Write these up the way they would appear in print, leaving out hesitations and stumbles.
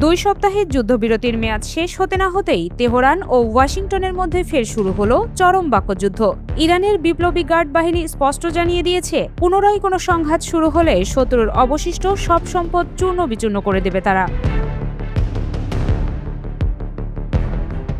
2 সপ্তাহের যুদ্ধবিরতির মেয়াদ শেষ হতে না হতেই তেহরান ও ওয়াশিংটনের মধ্যে ফের শুরু হলো চরম বাক্যযুদ্ধ। ইরানের বিপ্লবী গার্ড বাহিনী স্পষ্ট জানিয়ে দিয়েছে, পুনরায় কোনো সংঘাত শুরু হলে শত্রুর অবশিষ্ট সব সম্পদ চূর্ণ বিচূর্ণ করে দেবে তারা।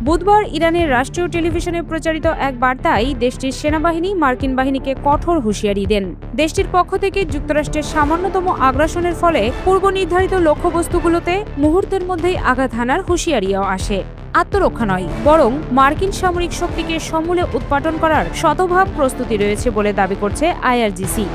বুধবার ইরানের রাষ্ট্রীয় টেলিভিশনে প্রচারিত এক বার্তায় দেশটির সেনাবাহিনী মার্কিন বাহিনীকে কঠোর হুঁশিয়ারি দেন। দেশটির পক্ষ থেকে যুক্তরাষ্ট্রের সামান্যতম আগ্রাসনের ফলে পূর্ব নির্ধারিত লক্ষ্যবস্তুগুলোতে মুহূর্তের মধ্যেই আঘাত হানার হুঁশিয়ারিও আসে। আত্মরক্ষা নয়, বরং মার্কিন সামরিক শক্তিকে সমূলে উৎপাটন করার শতভাগ প্রস্তুতি রয়েছে বলে দাবি করছে আইআরজিসি।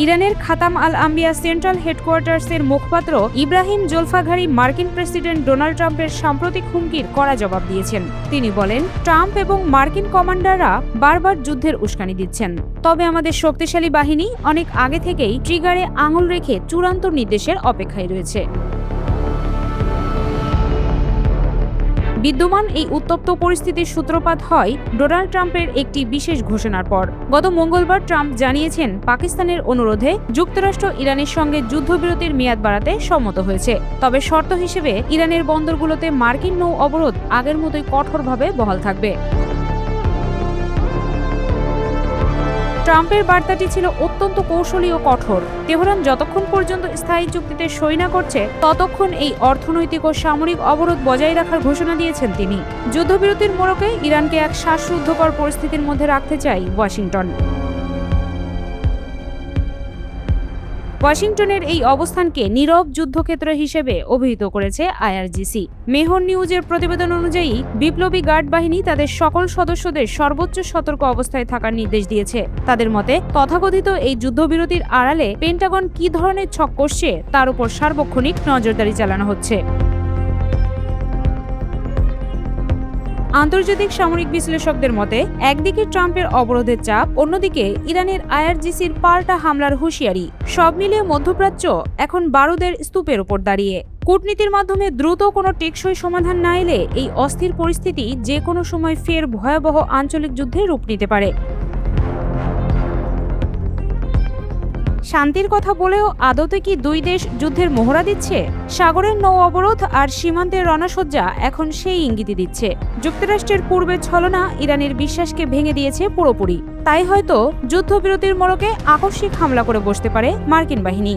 ইরানের খাতাম আল আম্বিয়া সেন্ট্রাল হেডকোয়ার্টার্সের মুখপাত্র ইব্রাহিম জোলফাঘারি মার্কিন প্রেসিডেন্ট ডোনাল্ড ট্রাম্পের সাম্প্রতিক হুমকির কড়া জবাব দিয়েছেন। তিনি বলেন, ট্রাম্প এবং মার্কিন কমান্ডাররা বারবার যুদ্ধের উস্কানি দিচ্ছেন, তবে আমাদের শক্তিশালী বাহিনী অনেক আগে থেকেই ট্রিগারে আঙুল রেখে চূড়ান্ত নির্দেশের অপেক্ষায় রয়েছে। বিদ্যমান এই উত্তপ্ত পরিস্থিতির সূত্রপাত হয় ডোনাল্ড ট্রাম্পের একটি বিশেষ ঘোষণার পর। গত মঙ্গলবার ট্রাম্প জানিয়েছেন, পাকিস্তানের অনুরোধে যুক্তরাষ্ট্র ইরানের সঙ্গে যুদ্ধবিরতির মেয়াদ বাড়াতে সম্মত হয়েছে, তবে শর্ত হিসেবে ইরানের বন্দরগুলোতে মার্কিন নৌ অবরোধ আগের মতোই কঠোরভাবে বহাল থাকবে। ট্রাম্পের বার্তাটি ছিল অত্যন্ত কৌশলী ও কঠোর। তেহরান যতক্ষণ পর্যন্ত স্থায়ী চুক্তিতে সই না করছে, ততক্ষণ এই অর্থনৈতিক ও সামরিক অবরোধ বজায় রাখার ঘোষণা দিয়েছেন তিনি। যুদ্ধবিরতির মোড়কে ইরানকে এক শ্বাসরুদ্ধকর পরিস্থিতির মধ্যে রাখতে চায় ওয়াশিংটন। ওয়াশিংটনের এই অবস্থানকে নীরব যুদ্ধক্ষেত্র হিসেবে অভিহিত করেছে আইআরজিসি। মেহর নিউজের প্রতিবেদন অনুযায়ী বিপ্লবী গার্ড বাহিনী তাদের সকল সদস্যদের সর্বোচ্চ সতর্ক অবস্থায় থাকার নির্দেশ দিয়েছে। তাদের মতে, তথাকথিত এই যুদ্ধবিরতির আড়ালে পেন্টাগন কী ধরনের ছক কষছে তার উপর সার্বক্ষণিক নজরদারি চালানো হচ্ছে। আন্তর্জাতিক সামরিক বিশ্লেষকদের মতে, একদিকে ট্রাম্পের অবরোধের চাপ, অন্যদিকে ইরানের আইআরজিসির পাল্টা হামলার হুঁশিয়ারি। সব মিলিয়ে মধ্যপ্রাচ্য এখন বারুদের স্তূপের উপর দাঁড়িয়ে। কূটনীতির মাধ্যমে দ্রুত কোনো টেকসই সমাধান না এলে এই অস্থির পরিস্থিতি যে কোনো সময় ফের ভয়াবহ আঞ্চলিক যুদ্ধে রূপ নিতে পারে। শান্তির কথা বলেও আদতে কি দুই দেশ যুদ্ধের মহড়া দিচ্ছে? সাগরের নৌ অবরোধ আর সীমান্তের রণসজ্জা এখন সেই ইঙ্গিতই দিচ্ছে। যুক্তরাষ্ট্রের পূর্বের ছলনা ইরানের বিশ্বাসকে ভেঙে দিয়েছে পুরোপুরি। তাই হয়তো যুদ্ধবিরতির মোড়কে আকস্মিক হামলা করে বসতে পারে মার্কিন বাহিনী।